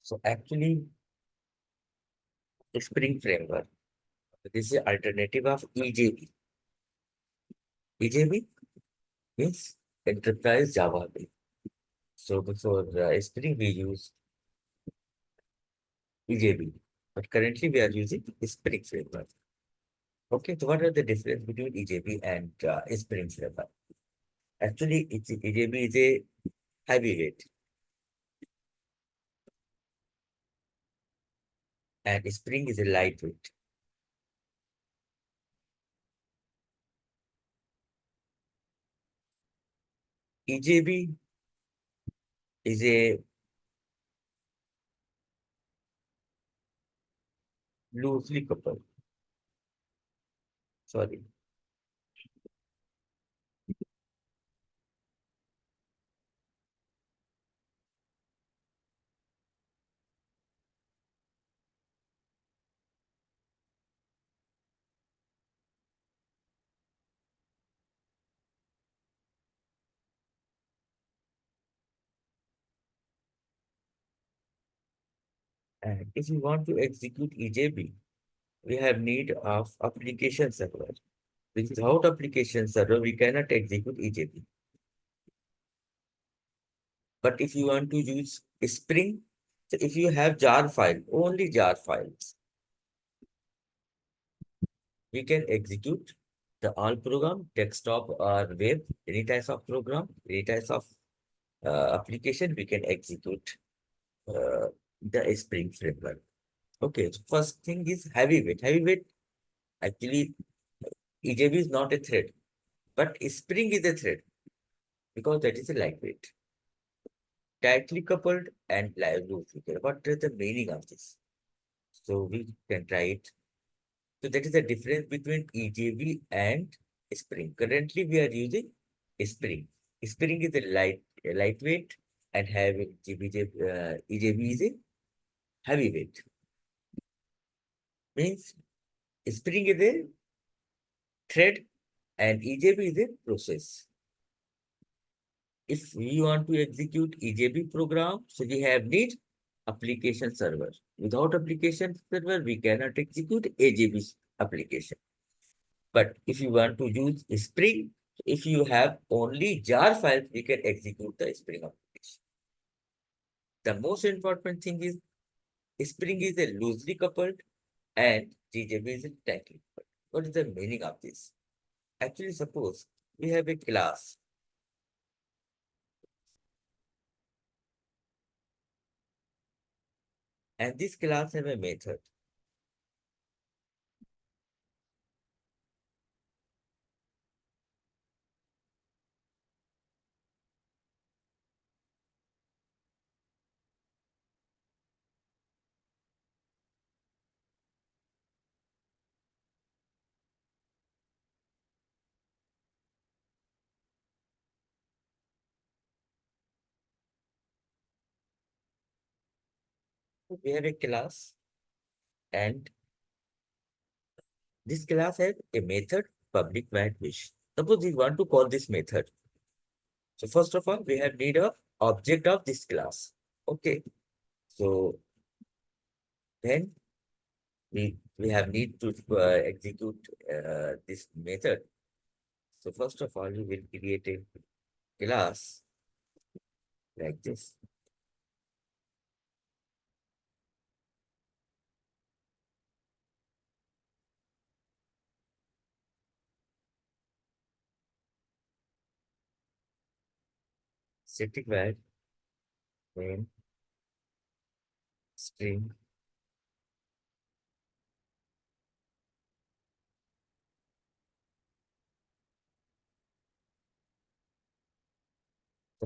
So actually, Spring Framework, this is alternative of EJB. EJB means Enterprise Java Base. So before Spring, we use EJB, but currently we are using Spring Framework. Okay, so what are the difference between EJB and Spring Framework? Actually, EJB is a heavyweight and Spring is a lightweight. EJB is a loosely coupled. Sorry. And if you want to execute EJB, we have need of application server. Without application server, we cannot execute EJB. But if you want to use Spring, so if you have jar file, only jar files, we can execute the all program, desktop or web, any types of program, any types of application, we can execute uh, the Spring framework. Okay, so first thing is heavyweight. Heavyweight, actually, EJB is not a thread, but Spring is a thread because that is a lightweight. Tightly coupled and live loosely coupled. What is the meaning of this? So we can try it. So that is the difference between EJB and Spring. Currently, we are using Spring. Spring is a lightweight and heavy. EJB is a heavyweight. Means Spring is a thread and EJB is a process. If we want to execute EJB program, so we have need application server. Without application server, we cannot execute AJB application. But if you want to use Spring, if you have only jar files, we can execute the Spring application. The most important thing is Spring is a loosely coupled and GJB is a tightly coupled. What is the meaning of this? Actually, suppose we have a class and this class have a method. We have a class and this class has a method public void wish. Suppose we want to call this method. So first of all, we have need a object of this class. Okay. So then we have need to execute this method. So first of all, we will create a class like this. Static void main string.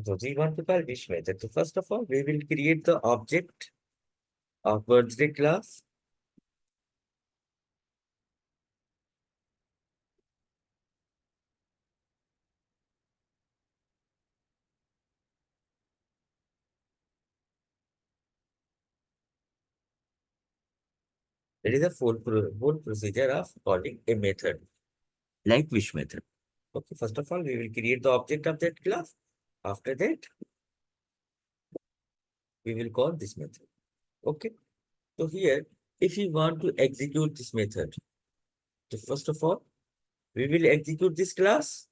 So we want to call this method. So first of all, we will create the object of birthday class. That is the whole procedure of calling a method like wish method. Okay, first of all, we will create the object of that class. After that, we will call this method. Okay. So here, if you want to execute this method, so first of all, we will execute this class.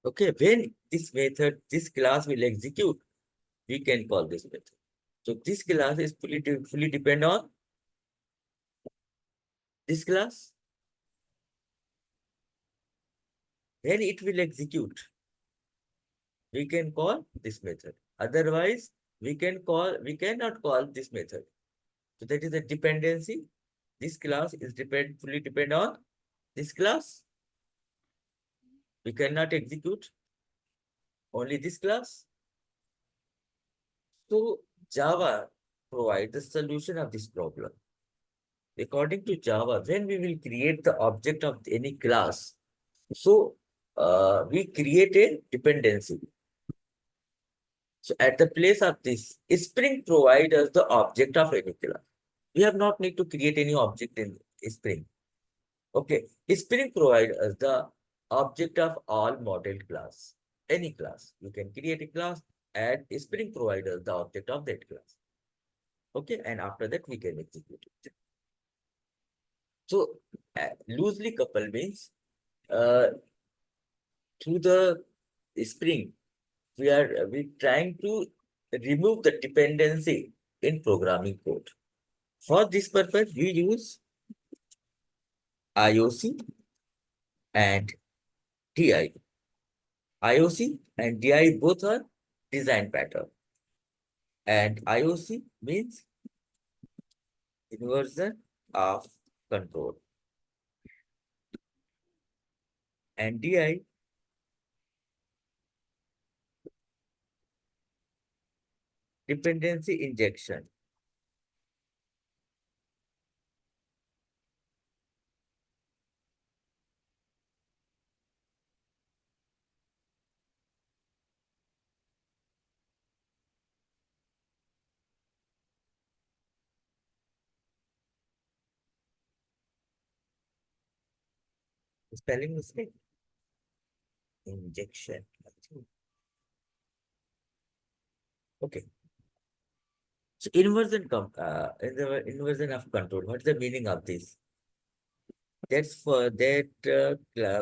Okay, when this method, this class will execute, we can call this method. So this class is fully depend on this class. When it will execute, we can call this method. Otherwise, we cannot call this method. So that is a dependency. This class is fully depend on this class. We cannot execute only this class. So Java provides the solution of this problem. According to Java, when we will create the object of any class, so we create a dependency. So at the place of this, Spring provides us the object of any class. We have not need to create any object in Spring. Okay, Spring provides us the object of all model class. Any class, you can create a class and Spring provides us the object of that class. Okay, and after that we can execute it. So loosely coupled means uh, through the Spring, we trying to remove the dependency in programming code. For this purpose, we use IOC and DI. IOC and DI both are design pattern. And IOC means inversion of control. And DI, dependency injection. Spelling mistake. Injection. Okay. So inversion of control. What's the meaning of this? That's for that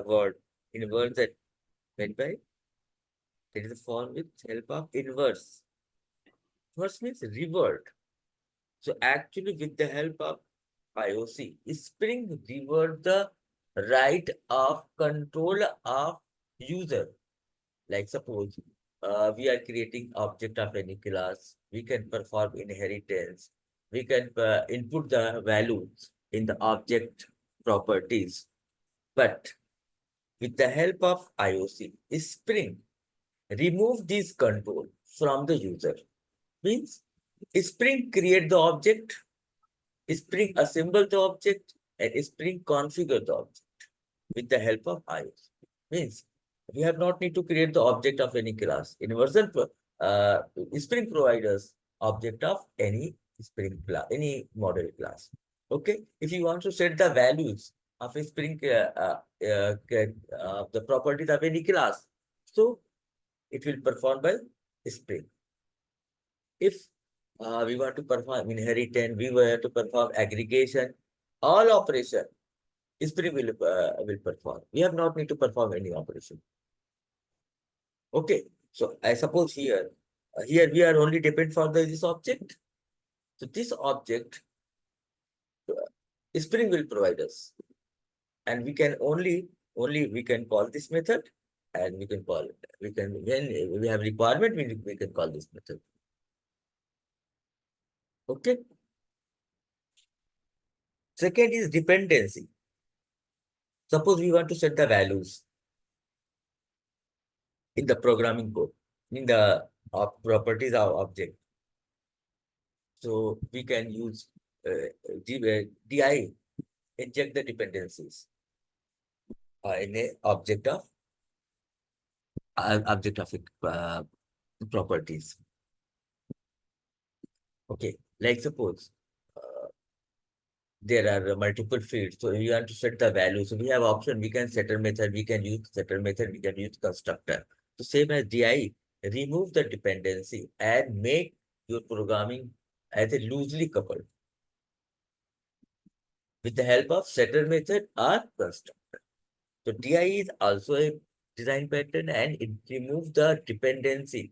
word inverse that meant by that is a form with help of inverse. First means revert. So actually with the help of IOC, Spring revert the right of control of user. Like suppose we are creating object of any class, we can perform inheritance, we can input the values in the object properties. But with the help of IOC, Spring remove this control from the user. Means Spring create the object, Spring assemble the object, and Spring configure the object with the help of IOC. Means we have not need to create the object of any class. Inversion Spring providers object of any Spring class, any model class. Okay, if you want to set the values of a Spring the properties of any class, so it will perform by Spring. If we want to perform inheritance, we were to perform aggregation, all operation, Spring will perform. We have not need to perform any operation. Okay, so I suppose here we are only depend for this object. So this object, Spring will provide us, and we can only we can call this method, and we can call it. We can when we have requirement, we can call this method. Okay. Second is dependency. Suppose we want to set the values in the programming code, in the properties of object. So we can use DI, inject the dependencies in a object of properties. Okay, like suppose there are multiple fields, so we want to set the value. So we have option, we can setter method, we can use setter method, we can use constructor. So same as DI, remove the dependency and make your programming as a loosely coupled with the help of setter method or constructor. So DI is also a design pattern and it removes the dependency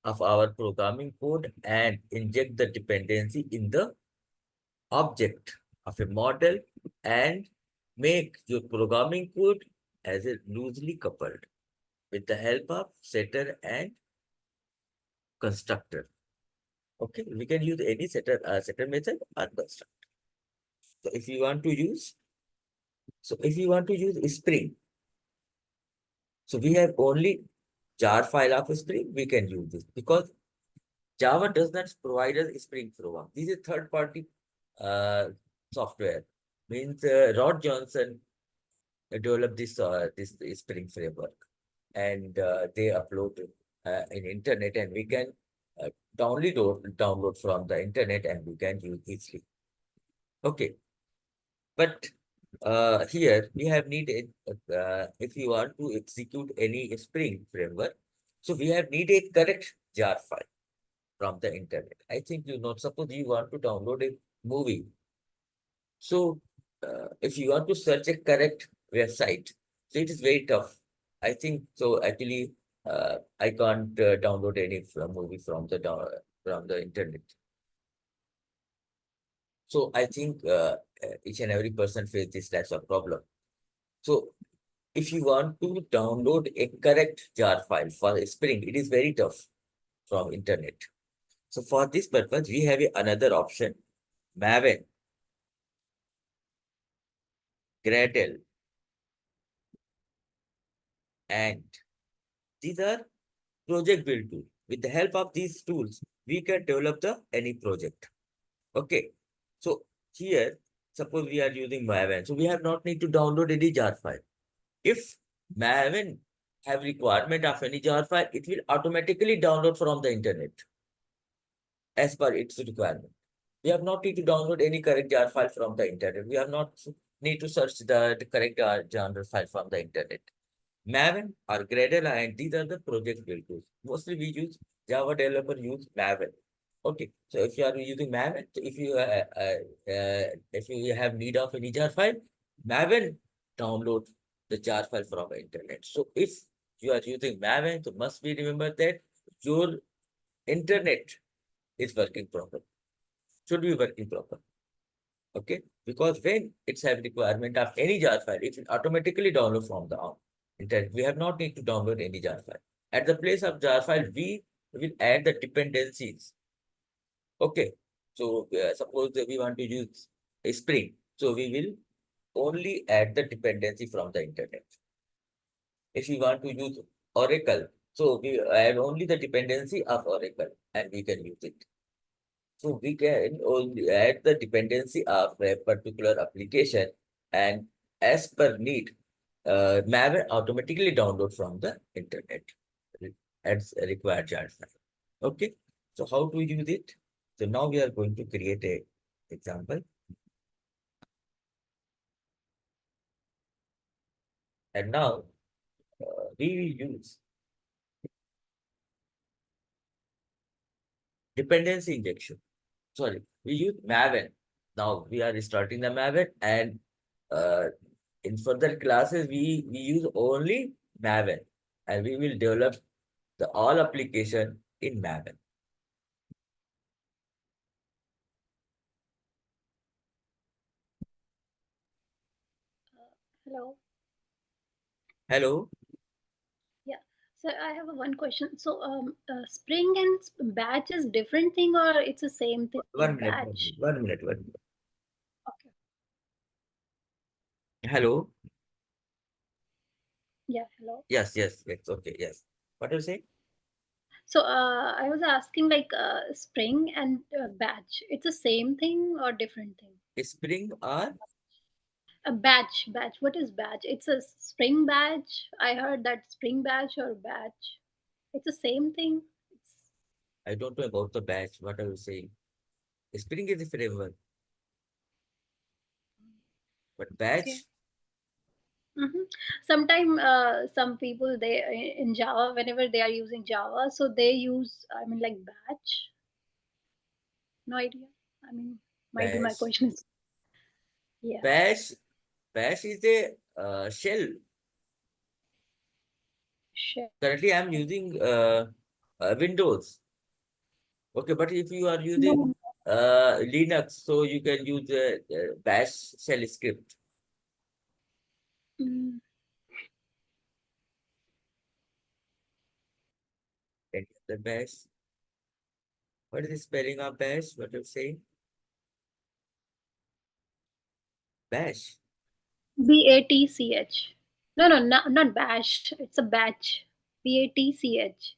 of our programming code and inject the dependency in the object of a model and make your programming code as a loosely coupled with the help of setter and constructor. Okay, we can use any setter method or constructor. So if you want to use, Spring, so we have only jar file of Spring, we can use this because Java does not provide us Spring program. This is third-party uh, software. Means Rod Johnson developed this Spring framework, and they upload in internet, and we can uh, download from the internet, and we can use easily. Okay, but here we have needed if you want to execute any Spring framework, so we have need a correct jar file from the internet. I think you know, suppose you want to download a movie. So if you want to search a correct website, so it is very tough. I think so. Actually, I can't download any movie from the internet. So I think each and every person face this types of problem. So if you want to download a correct jar file for Spring, it is very tough from internet. So for this purpose, we have another option, Maven, Gradle, and these are project build tool. With the help of these tools, we can develop the any project. Okay. So here, suppose we are using Maven. So we have not need to download any jar file. If Maven have requirement of any jar file, it will automatically download from the internet as per its requirement. We have not need to download any correct jar file from the internet. We have not need to search the correct jar file from the internet. Maven or Gradle, and these are the project build tools. Mostly we use Java developer use Maven. Okay, so if you are using Maven, so if you have need of any jar file, Maven download the jar file from the internet. So if you are using Maven, so must be remember that your internet is working proper, should be working proper. Okay, because when it's have requirement of any jar file, it will automatically download from the internet. We have not need to download any jar file. At the place of jar file, we will add the dependencies. Okay, so suppose that we want to use a Spring, so we will only add the dependency from the internet. If we want to use Oracle, so we add only the dependency of Oracle, and we can use it. So we can only add the dependency of a particular application, and as per need, Maven automatically download from the internet as required jar file. Okay, so how to use it? So now we are going to create a example, and now we will use dependency injection. Sorry, we use Maven. Now we are starting the Maven, and uh, in further classes we use only Maven, and we will develop the all application in Maven. Hello. Hello. Yeah. So I have one question. So, Spring and batch is different thing or it's the same thing? One minute, Batch. 1 minute, 1 minute. Okay. Hello. Yeah. Hello. Yes. Okay, yes. What are you saying? So, I was asking like Spring and batch. It's the same thing or different thing? Spring or A batch. Batch. What is batch? It's a Spring batch. I heard that Spring batch or batch. It's the same thing. It's I don't know about the batch. What are you saying? Spring is a framework, but okay. batch. Mm-hmm. Sometimes some people they in Java, whenever they are using Java, so they use, I mean, like batch. No idea. I mean, might be my Bash. question is, yeah. Bash. Bash is a shell. Share. Currently, I'm using Windows. Okay, but if you are using No. Linux, so you can use Bash shell script. Mm, Any other Bash? What is the spelling of Bash? What you're saying? Bash. BATCH. No, no, not bash. It's a batch. BATCH.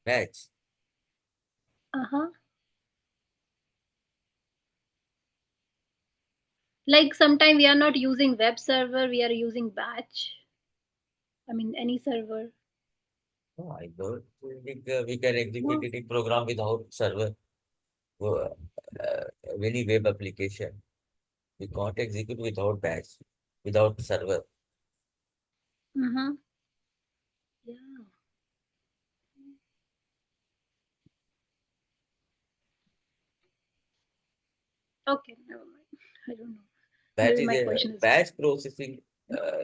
Bash. Uh huh. Like sometime we are not using web server, we are using batch. I mean, any server. No, I don't think we can execute No. any program without server. Uh, any web application. We can't execute without Bash, without server. Mm-hmm. Yeah. Okay, never mind. I don't know. Batch Maybe is my a question is. batch processing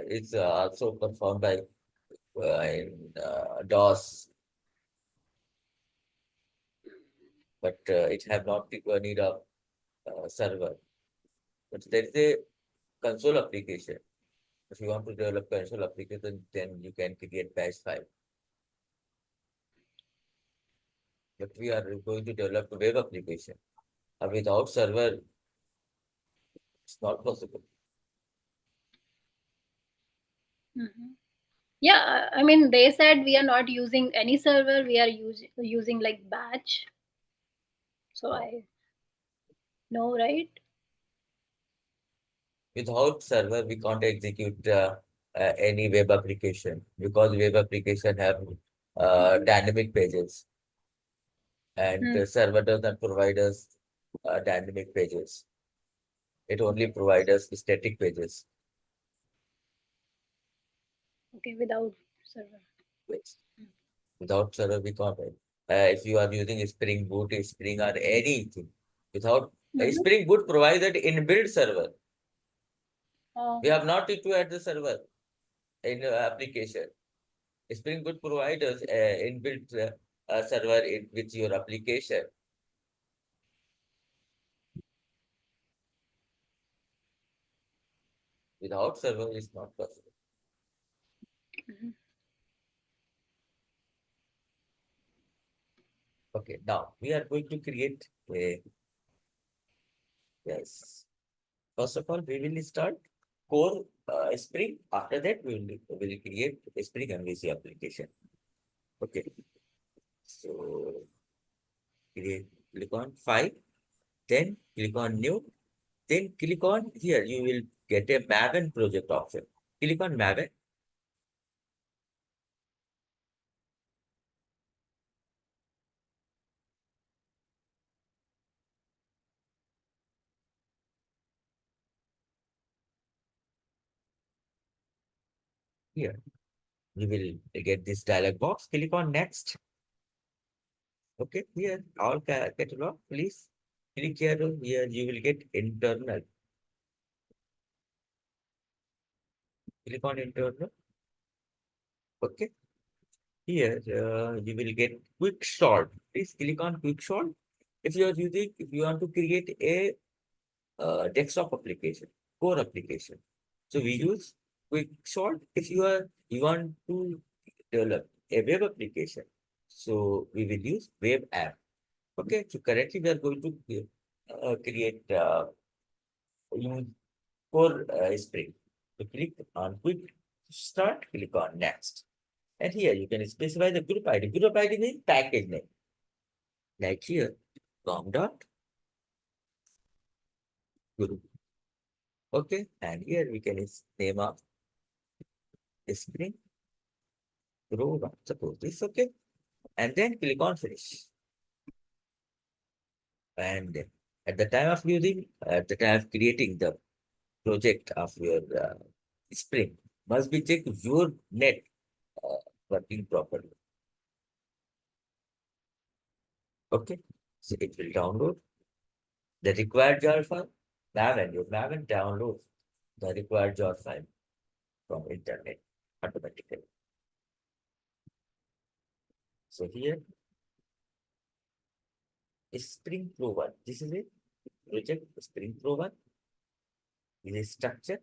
is also performed by in DOS, but it have not need of server. But there is a console application. If you want to develop console application, then you can create batch file. But we are going to develop a web application. Without server, it's not possible. Mhm. Yeah, I mean, they said we are not using any server, we are using like batch. So No. I know, right? Without server, we can't execute any web application because web application have dynamic pages and Hmm. the server does not provide us dynamic pages. It only provides us static pages. Okay, without server. Which without server, we can't. If you are using Spring Boot, Spring or anything, without Mm-hmm. Spring Boot provided inbuilt server. Oh, We have not to add the server in application. Spring Boot provides us inbuilt server with your application. Without server, it's not possible. mhm. Okay, now we are going to create a yes. First of all, we will start core Spring. After that, we will create a Spring MVC application. Okay, so create, click on file, then click on new, then click on here. You will get a Maven project option. Click on Maven. Here, you will get this dialog box. Click on next. Okay, here, all catalog, please. Click here, here you will get internal. Click on internal. Okay, here you will get quick sort. Please click on quick sort. If you are using, if you want to create a desktop application, core application. So we use quick sort if you want to develop a web application. So we will use web app. Okay, so currently we are going to create use core Spring. So click on quick start, click on next. And here you can specify the group ID. Group ID means package name. Like here, com dot group. Okay, and here we can name of Spring program. Suppose this, okay. And then click on finish. And at the time of using, at the time of creating the project of your Spring must be checked your net working properly. Okay, so it will download the required jar file. Maven, your Maven download the required jar file from internet automatically. So here is Spring Pro 1. This is a project Spring Pro 1. This is structure.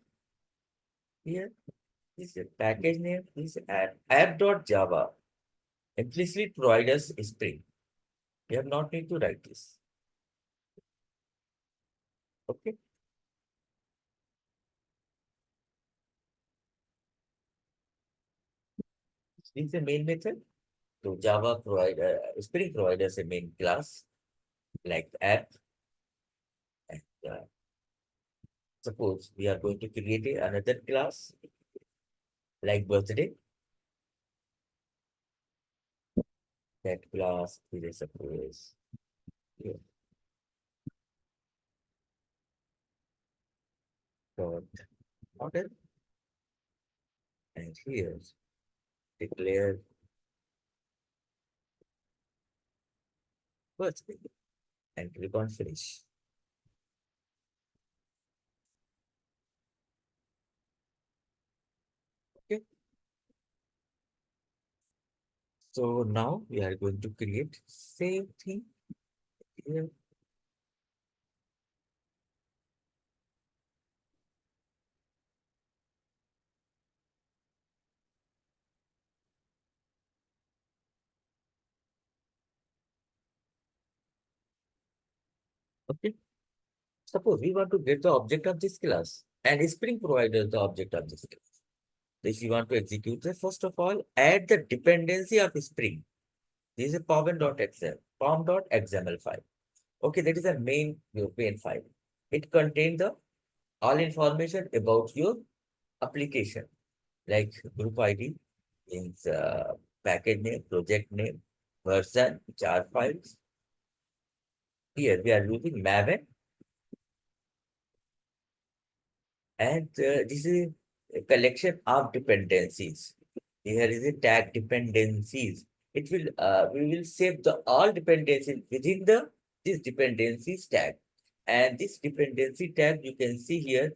Here is a package name. This is app.java. Implicitly provide us Spring. We have not need to write this. Okay. This is the main method. So Java provide Spring provide us a main class like app. And, suppose we are going to create another class like birthday. That class is suppose here. Dot model, and here declare birthday and click on finish. Okay. So now we are going to create same thing here. Okay. Suppose we want to get the object of this class and Spring provides the object of this class. If you want to execute it, first of all, add the dependency of Spring. This is a pom.xml file. Okay, that is a your main file. It contains the all information about your application, like group ID, means package name, project name, version, jar files. Here we are using Maven, and this is a collection of dependencies. Here is a tag dependencies. It will we will save the all dependencies within the this dependencies tag. And this dependency tag, you can see here,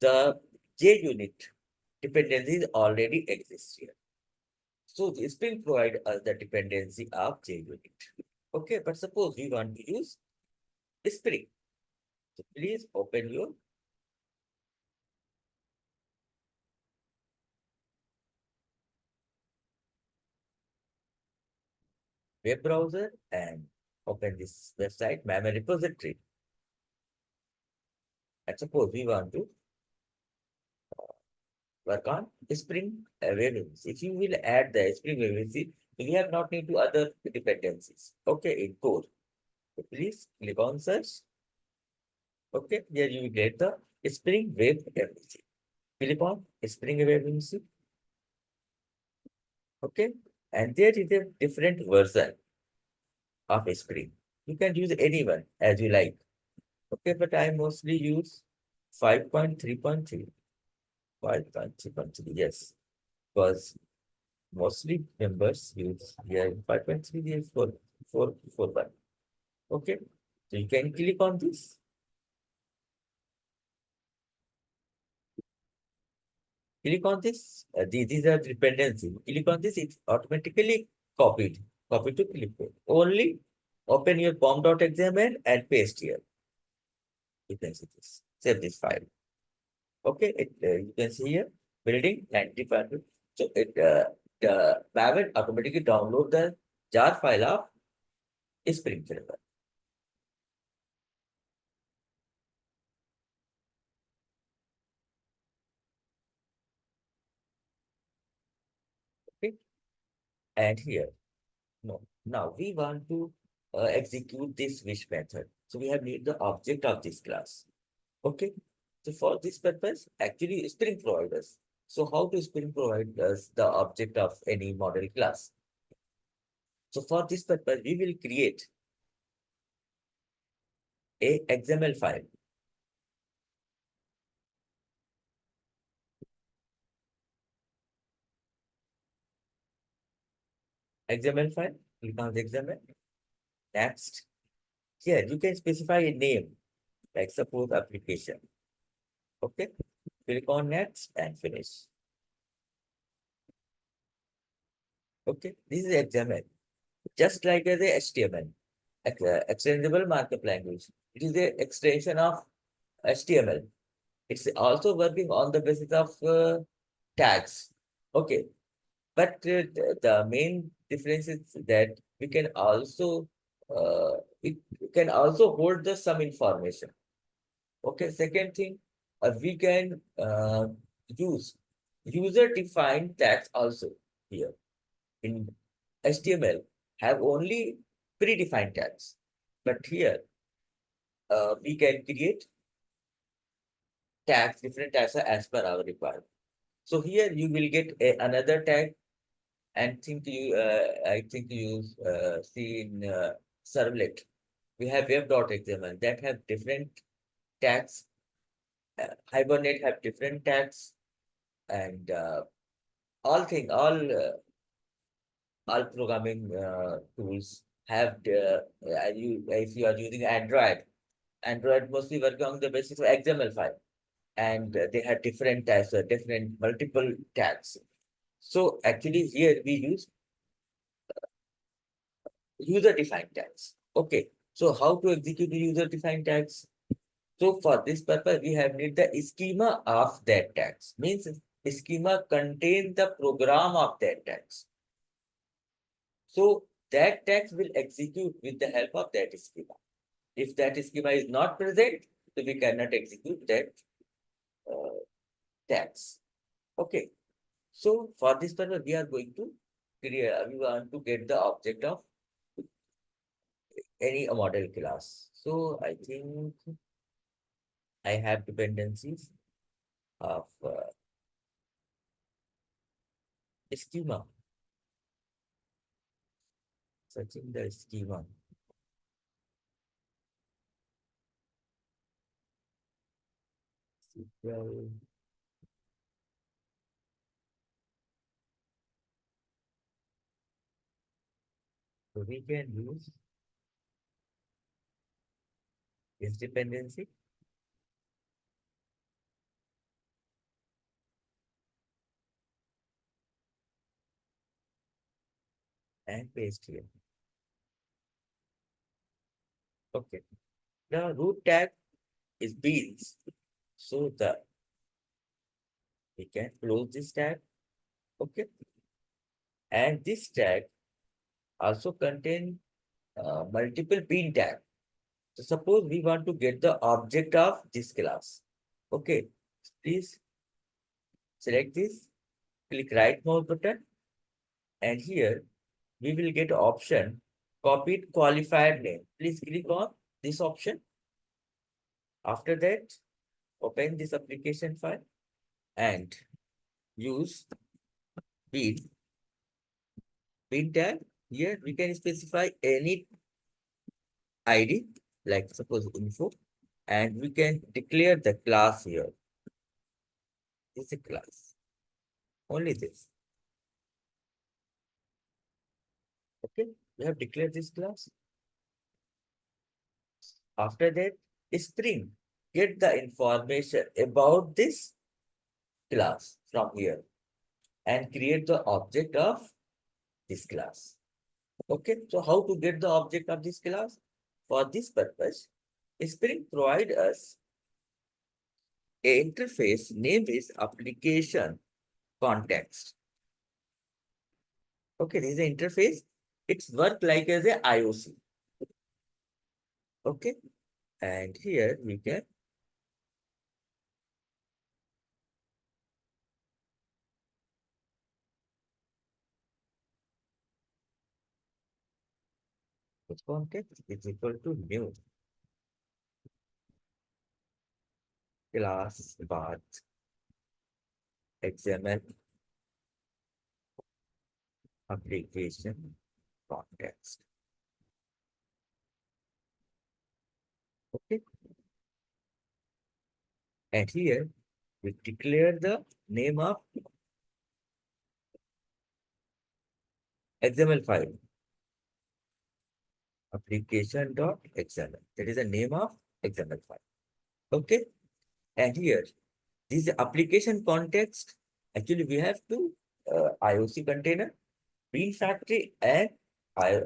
the JUnit dependencies already exist here. So the Spring provide us the dependency of JUnit. Okay, but suppose we want to use Spring. So please open your web browser and open this website, Maven repository. And suppose we want to work on Spring variables. If you will add the Spring variables, we have not need to other dependencies. Okay, in code. So please click on search. Okay, here you will get the Spring Web MVC. Click on Spring Web MVC. Okay, and there is a different version of Spring. You can use any one as you like. Okay, but I mostly use 5.3.3. 5.3.3, yes. Because mostly members use here 5.3 is 4.1. Okay, so you can click on this. Click on this. These are dependency. Click on this, it's automatically copied. Copy to clipboard. Only open your pom.xml and paste here. You can see this. Save this file. Okay, you can see here building 95. So the Maven automatically download the jar file of Spring Framework. Okay, and here, no. Now we want to execute this wish method. So we have need the object of this class. Okay. So for this purpose, actually Spring provides us. So how to Spring provide us the object of any model class? So for this purpose, we will create a XML file. XML file, click on the XML. Next, here you can specify a name, like suppose application. Okay, click on next and finish. Okay, this is XML, just like as a HTML, extendable markup language. It is the extension of HTML. It's also working on the basis of tags. Okay, but the main difference is that we can also it can also hold the some information. Okay, second thing, we can use user-defined tags also here. In HTML, have only predefined tags, but here we can create tags, different tags as per our requirement. So here you will get another tag, and I think you see in Servlet, we have web.xml that have different tags. Hibernate have different tags, and all programming tools have if you are using Android mostly working on the basis of XML file, and they have different tags, different multiple tags. So actually here we use user-defined tags. Okay, so how to execute the user-defined tags? So for this purpose, we have need the schema of that tags. Means schema contains the program of that tags. So that tags will execute with the help of that schema. If that schema is not present, so we cannot execute that uh, tags. Okay. So for this purpose, we are going to create, we want to get the object of any model class. So I think I have dependencies of schema. Searching the schema. SQL. So we can use this dependency and paste here. Okay. The root tag is beans. So we can close this tag. Okay. And this tag also contain multiple bean tag. So suppose we want to get the object of this class. Okay. Please select this, click right mouse button, and here we will get option copied qualifier name. Please click on this option. After that, open this application file and use bean tag. Here we can specify any ID, like suppose info, and we can declare the class here. This is a class. Only this. Okay, we have declared this class. After that, string. Get the information about this class from here and create the object of this class. Okay, so how to get the object of this class? For this purpose, Spring provide us a interface name is application context. Okay, this is the interface. It's work like as a IOC. Okay, and here we can put context is equal to new class path XML application context. Okay, and here we declare the name of XML file, application.xml. That is the name of XML file. Okay. And here, this application context, actually we have two IOC container, Bean Factory and I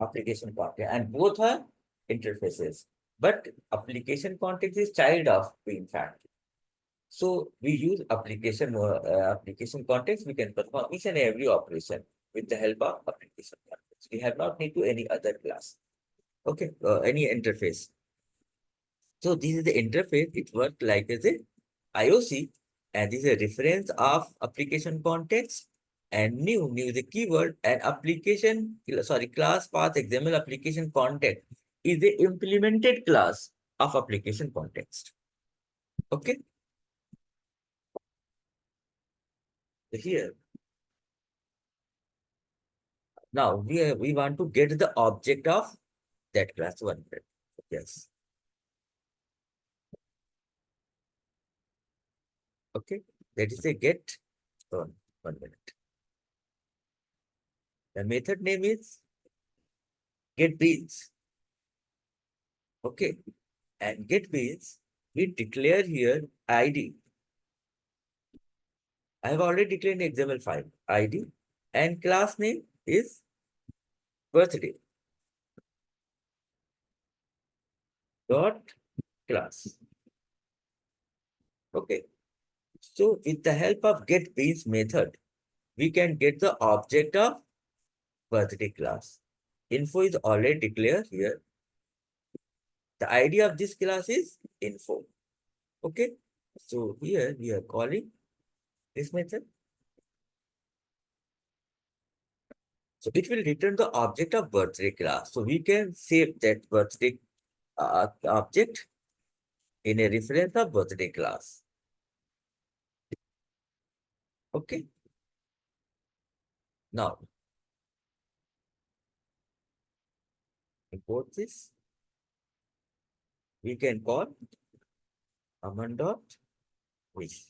application context, and both are interfaces. But application context is child of Bean Factory. So we use application context. We can perform each and every operation with the help of application context. We have not need to any other class. Okay, any interface. So this is the interface. It works like as a IOC, and this is a reference of application context. And new is a keyword, and class path XML application context is the implemented class of application context. Okay. Here, now we want to get the object of that class 100. Yes. Okay. That is a get. 1 minute. The method name is get beans. Okay. And get beans, we declare here ID. I have already declared an XML file ID, and class name is birthday dot class. Okay. So with the help of get beans method, we can get the object of birthday class. Info is already declared here. The ID of this class is info. Okay. So here we are calling this method. So it will return the object of birthday class. So we can save that birthday object in a reference of birthday class. Okay. Now, import this. We can call command dot wish.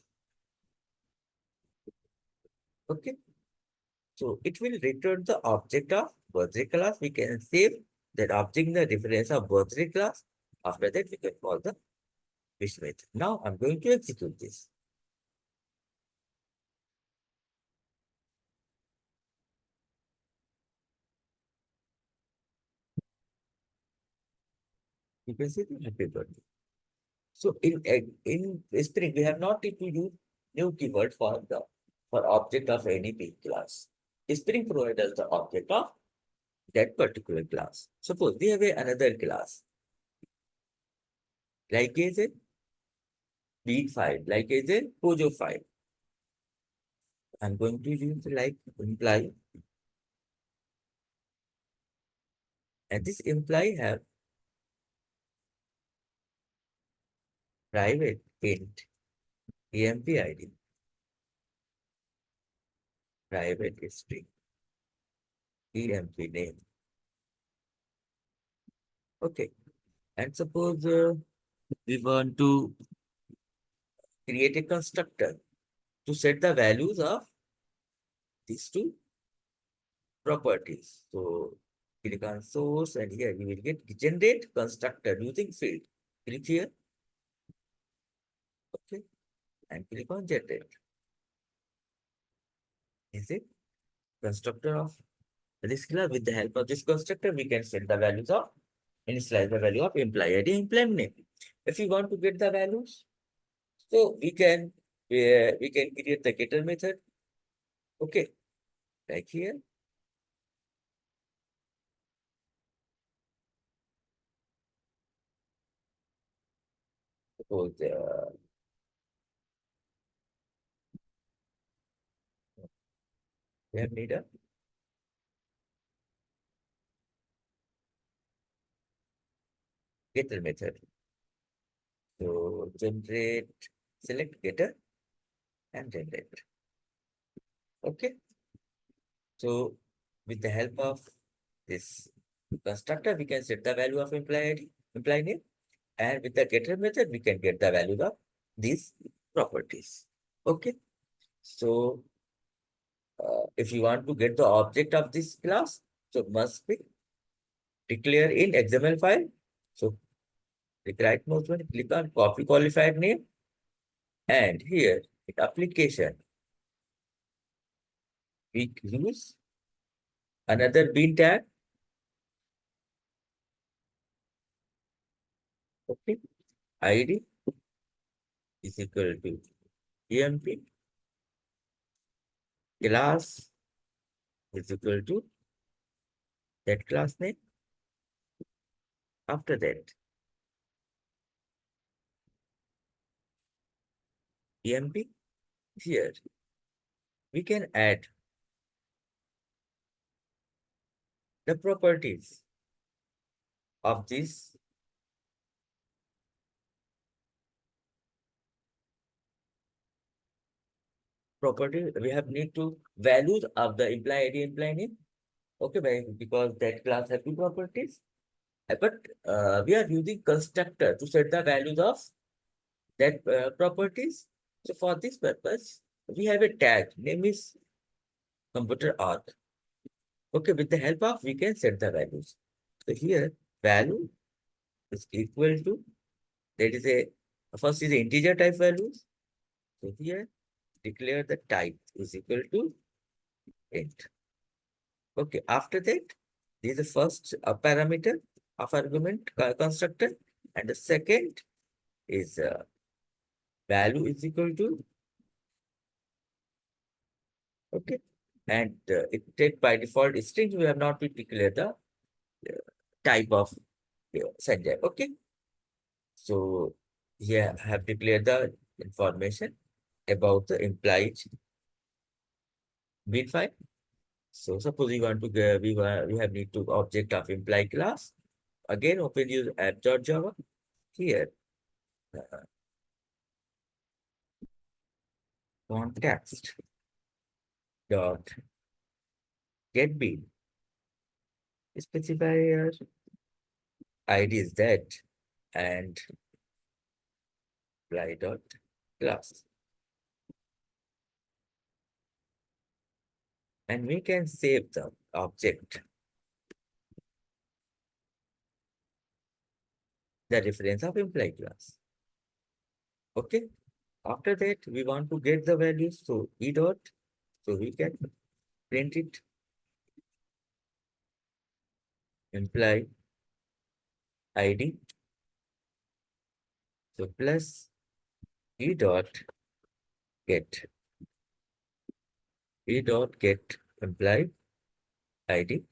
Okay. So it will return the object of birthday class. We can save that object in the reference of birthday class. After that, we can call the wish method. Now I'm going to execute this. You can see the happy birthday. So in Spring, we have not need to use new keyword for object of any big class. Spring provides us the object of that particular class. Suppose we have another class, like is a beat file, like is a Pojo file. I'm going to use like imply, and this imply have private int emp id, private string emp name. Okay, and suppose we want to create a constructor to set the values of these two properties. So click on source, and here you will get generate constructor using field. Click here. Okay, and click on generate. Is it constructor of this class? With the help of this constructor, we can set the values of initialize the value of employee ID, employee name. If you want to get the values, so we can create the getter method. Okay, like here. Suppose we have need a getter method. So generate, select getter and generate. Okay. So with the help of this constructor, we can set the value of employee ID, employee name, and with the getter method, we can get the value of these properties. Okay. So if you want to get the object of this class, so must be declare in XML file. So click right mouse button, click on copy qualified name, and here in application, we use another bin tag. Okay, ID is equal to emp class is equal to that class name. After that, emp here we can add the properties of this property. We have need to values of the employee ID, employee name. Okay, because that class has two properties. But we are using constructor to set the values of that properties. So for this purpose, we have a tag name is computer auth. Okay, with the help of we can set the values. So here value is equal to, that is a first is the integer type values. So here declare the type is equal to int. Okay, after that, this is the first parameter of argument constructor, and the second is value is equal to, okay, and it take by default string. We have not to declare the type of Sanjay. Okay, so here I have declared the information about the implied bin file. So suppose we want to get, we have need to object of imply class. Again, open your app.java. Here, uh, context dot get bin. Specify your ID is that and apply dot class. And we can save the object, the reference of imply class. Okay. After that, we want to get the values. So e dot, so we can print it imply ID. So plus e dot get. E dot get imply ID.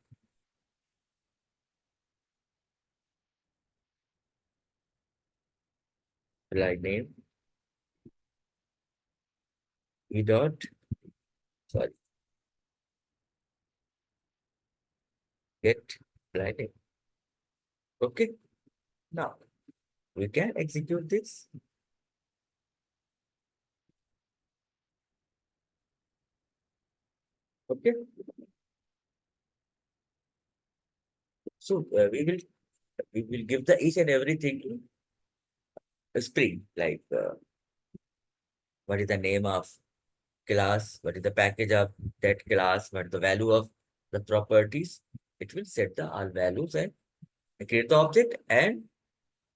Imply name. E dot, sorry, get imply name. Okay. Now we can execute this. Okay. So we will give the each and everything to a string, like what is the name of class, what is the package of that class, what is the value of the properties. It will set the all values and create the object and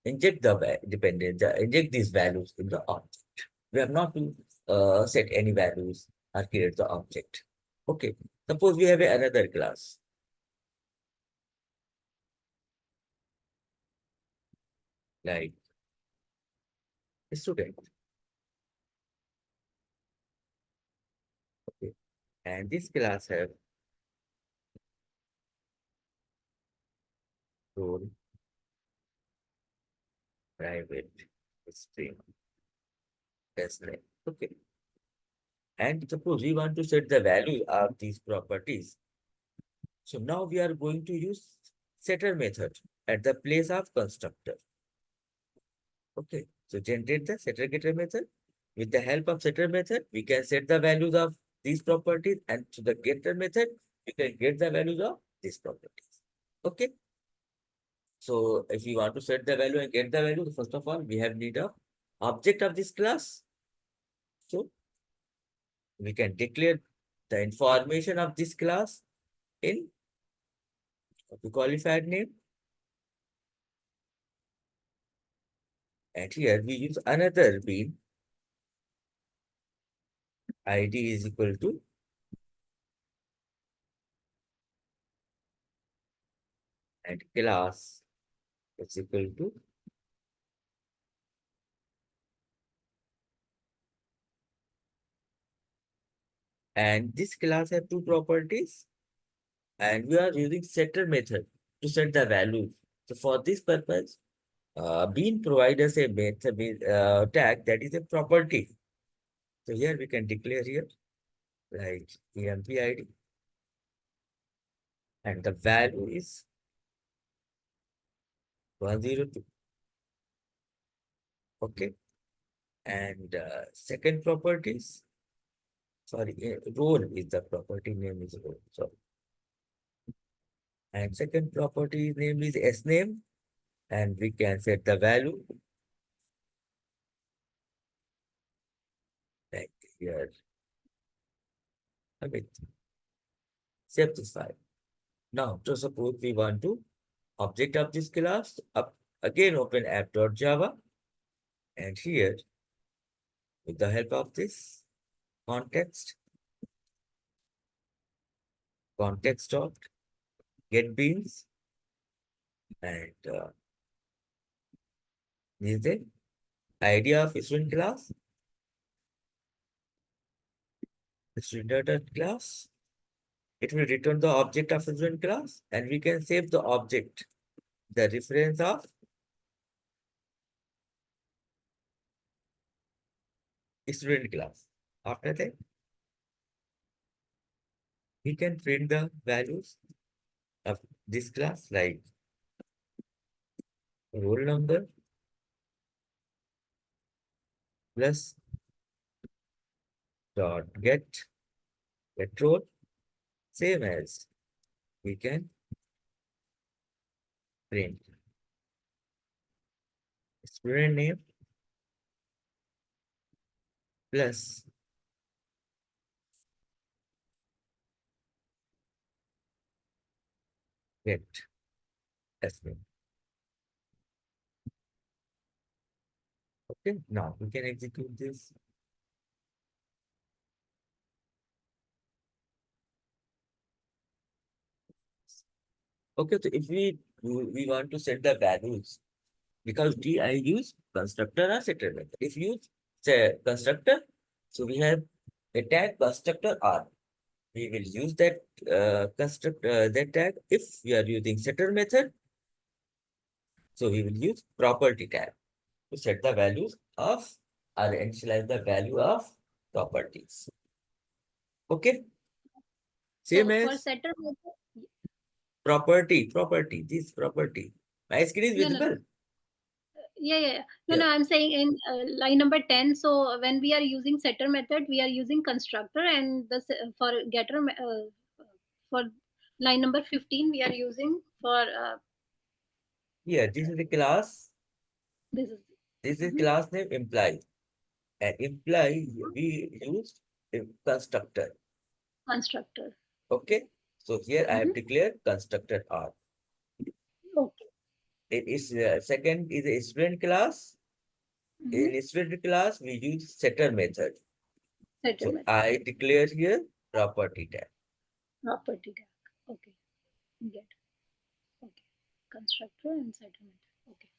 inject the dependent, inject these values in the object. We have not to set any values or create the object. Okay, suppose we have another class like student. Okay, and this class have role, private, string, test name. Okay, and suppose we want to set the value of these properties. So now we are going to use setter method at the place of constructor. Okay, so generate the setter getter method. With the help of setter method, we can set the values of these properties, and to the getter method, we can get the values of these properties. Okay. So if we want to set the value and get the value, first of all, we have need of object of this class. So we can declare the information of this class in the qualified name. And here we use another bean. ID is equal to and class is equal to and this class have two properties and we are using setter method to set the values. So for this purpose, bean provide us a method tag that is a property. So here we can declare here like emp ID and the value is 102. Okay. And second properties, sorry, role is the property name is role. Sorry. And second property name is sname and we can set the value like here. Okay, save this file. Now, to suppose we want to object of this class, again open app.java and here with the help of this context dot get beans and this is the idea of student class, student class. It will return the object of student class and we can save the object, the reference of student class. After that, we can print the values of this class like roll number plus dot get roll, same as we can print student name plus get as name. Okay, now we can execute this. Okay, so if we want to set the values because I use constructor or setter method. If you use say constructor, so we have a tag constructor R. We will use that that tag. If we are using setter method, so we will use property tag to set the values of or initialize the value of properties. Okay, same So for as setter method, property, this property. My screen is no. visible. Yeah. No, Yeah. no, I'm saying in line number 10. So when we are using setter method, we are using constructor, and for getter for line number 15, we are using for Here, this is the class. this is This is mhm, class name imply. And imply we use a constructor. constructor. Okay. So here I Hmm. have declared constructor R. Okay. It is second is a student class. Hmm. In student class, we use setter method. Setter So method. I declare here property tag. Property tag. Okay. Get. Okay. Constructor and setter method. Okay.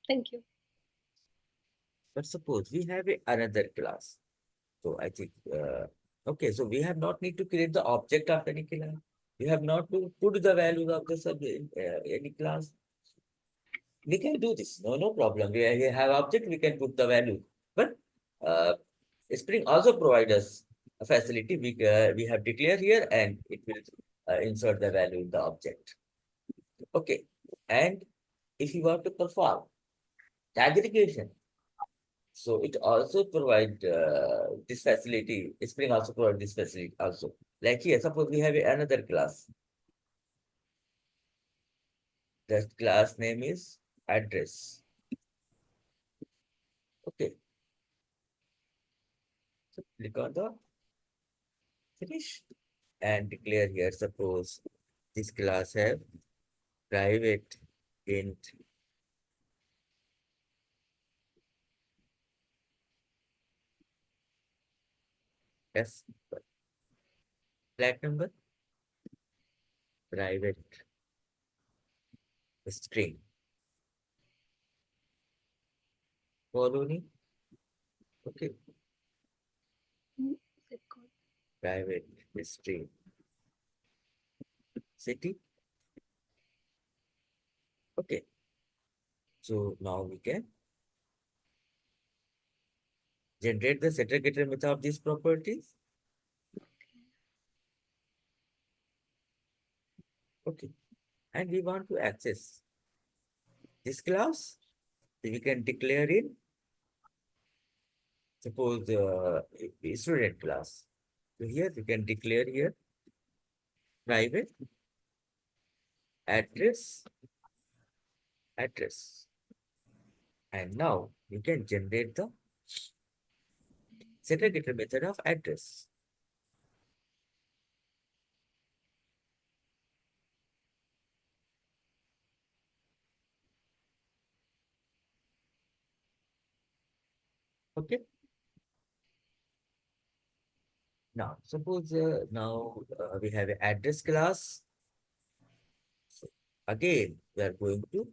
Thank you. But suppose we have another class. So I think okay. So we have not need to create the object of any class. We have not to put the values of the subject any class. We can do this. No problem. We have object. We can put the value. But uh, Spring also provides us a facility. We have declared here, and it will insert the value in the object. Okay. And if you want to perform aggregation, so it also provide this facility. Spring also provide this facility also. Like here, suppose we have another class. The class name is address. Okay. So click on the Finish. And declare here, suppose this class have private int s flat number, private string colony, okay, Zip code. private string city, okay. So now we can generate the setter getter method of these properties, okay. And we want to access this class, so we can declare in, suppose a student class. So here we can declare here private address. And now we can generate the setter getter method of address. Okay. Now suppose we have an address class. So again, we are going to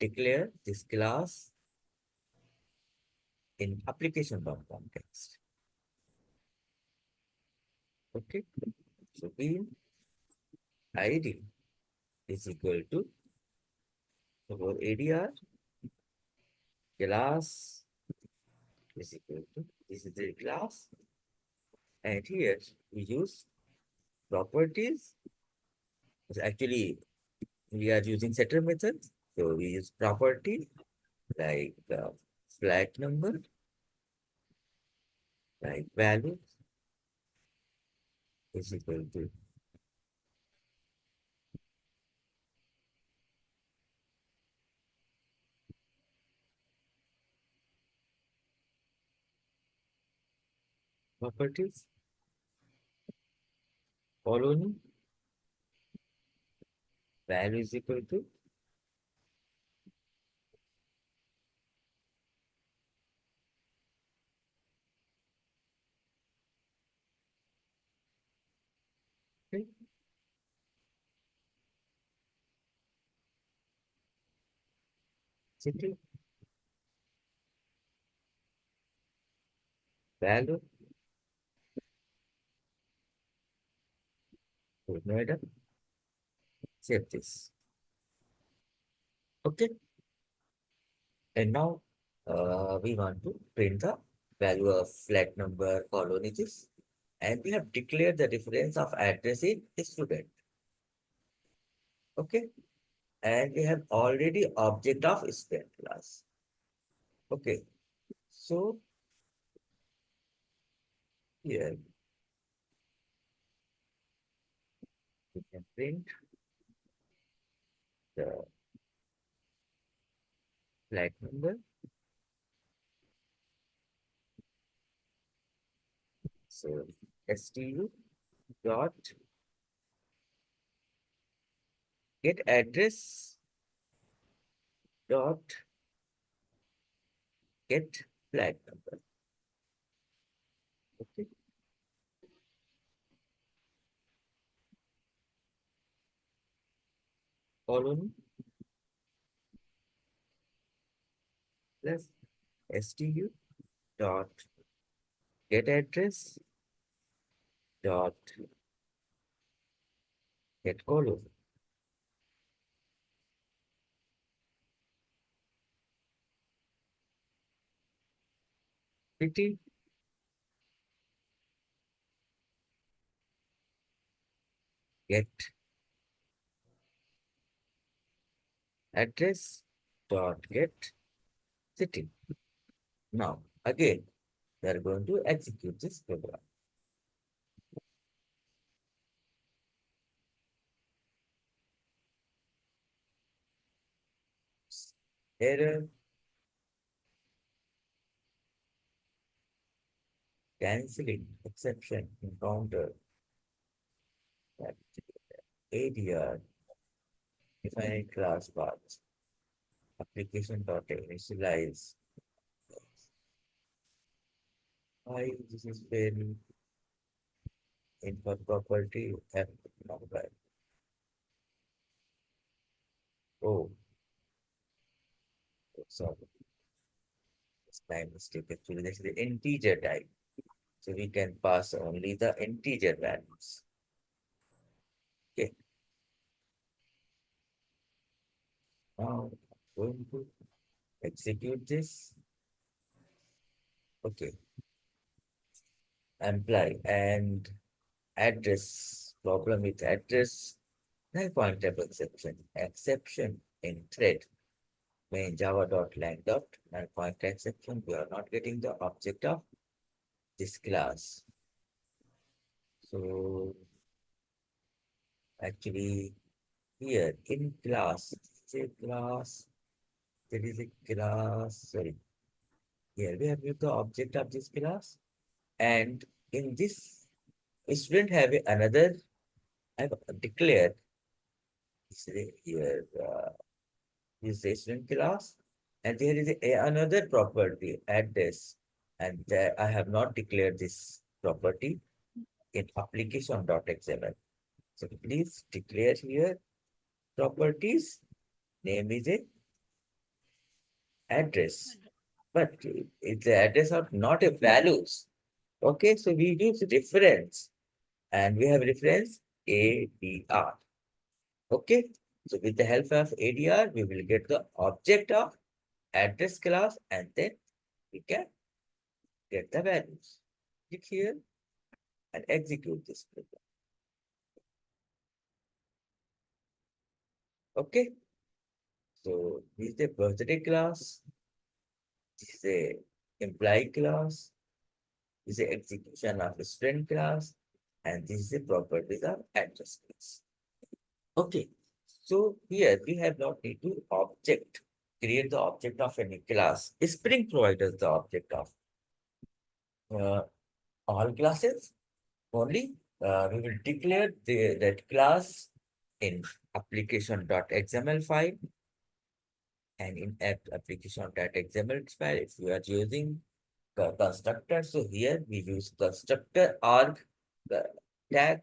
declare this class in application.com context. Okay. So in ID is equal to suppose ADR class is equal to, this is the class, and here we use properties. So actually we are using setter method, so we use property like flat number, like value is equal to properties colony, value is equal to okay, city, value, so Noida, save this. Okay, and now we want to print the value of flat number colony this, and we have declared the reference of address in student. Okay, and we have already object of student class. Okay, so here we can print the flat number. So stu dot get address dot get flat number. Okay, colon plus stu dot get address dot get colon. City get address dot get city. Now again we are going to execute this program. Error. canceling, exception, encounter, ADR, defining class paths, application dot initialize. Why this is very info property F number. Oh, sorry, it's my mistake. Actually, this is the integer type. So we can pass only the integer values. Okay. Now going to execute this. Okay. Apply and address. Problem with address. Null pointer exception. Exception in thread. Main java.lang dot null pointer exception. We are not getting the object of this class. So actually here in class, say class, there is a class, sorry. Here we have the object of this class. And in this, student have another, I've declared here this is student class, and there is another property address, and I have not declared this property in application.xml. So please declare here properties. Name is a address, but it's the address of not a values. Okay, so we use reference, and we have reference ADR. Okay, so with the help of ADR, we will get the object of address class, and then we can get the values. Click here and execute this program. Okay, so this is the birthday class, this is the employee class, this is the execution of the student class, and this is the properties of address class. Okay, so here we have not need to object, create the object of any class. Spring provides us the object of uh, all classes. Only we will declare that class in application.xml file, and in application.xml file, if you are using constructor, so here we use constructor arg tag.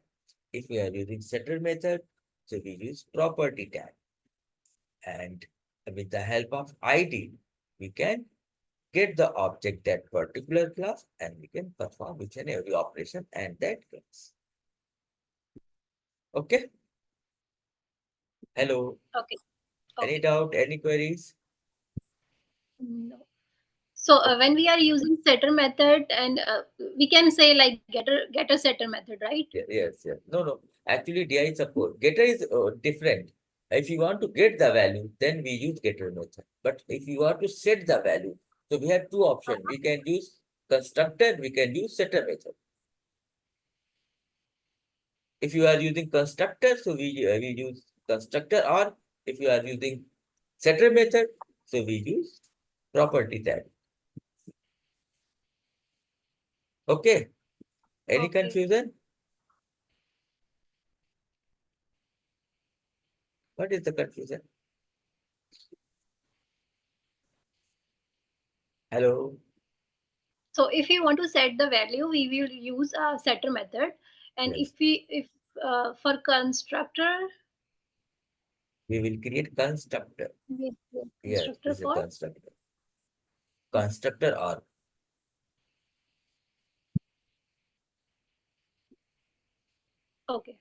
If we are using setter method, so we use property tag. And with the help of ID, we can get the object that particular class, and we can perform each and every operation and that class. Okay. Hello. Okay. Any Okay. doubt? Any queries? No. So when we are using setter method, and we can say like getter setter method, right? Yes, yes. No, no. Actually, DI support. Getter is different. If you want to get the value, then we use getter method. But if you want to set the value, so we have two options. We can use constructor, we can use setter method. If you are using constructor, so we use constructor, or if you are using setter method, so we use property tag. Okay. Any Okay. confusion? What is the confusion? Hello. So if we want to set the value, we will use a setter method, and Yes. if for constructor, We will create constructor. we use Yes, constructor this is a for. constructor. Constructor or Okay.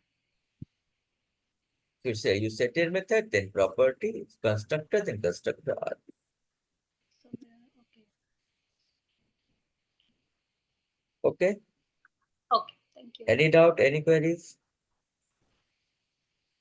if you say you set your method, then property, constructor, then constructor or. So okay. Okay. Okay. Thank you. Any doubt, any queries?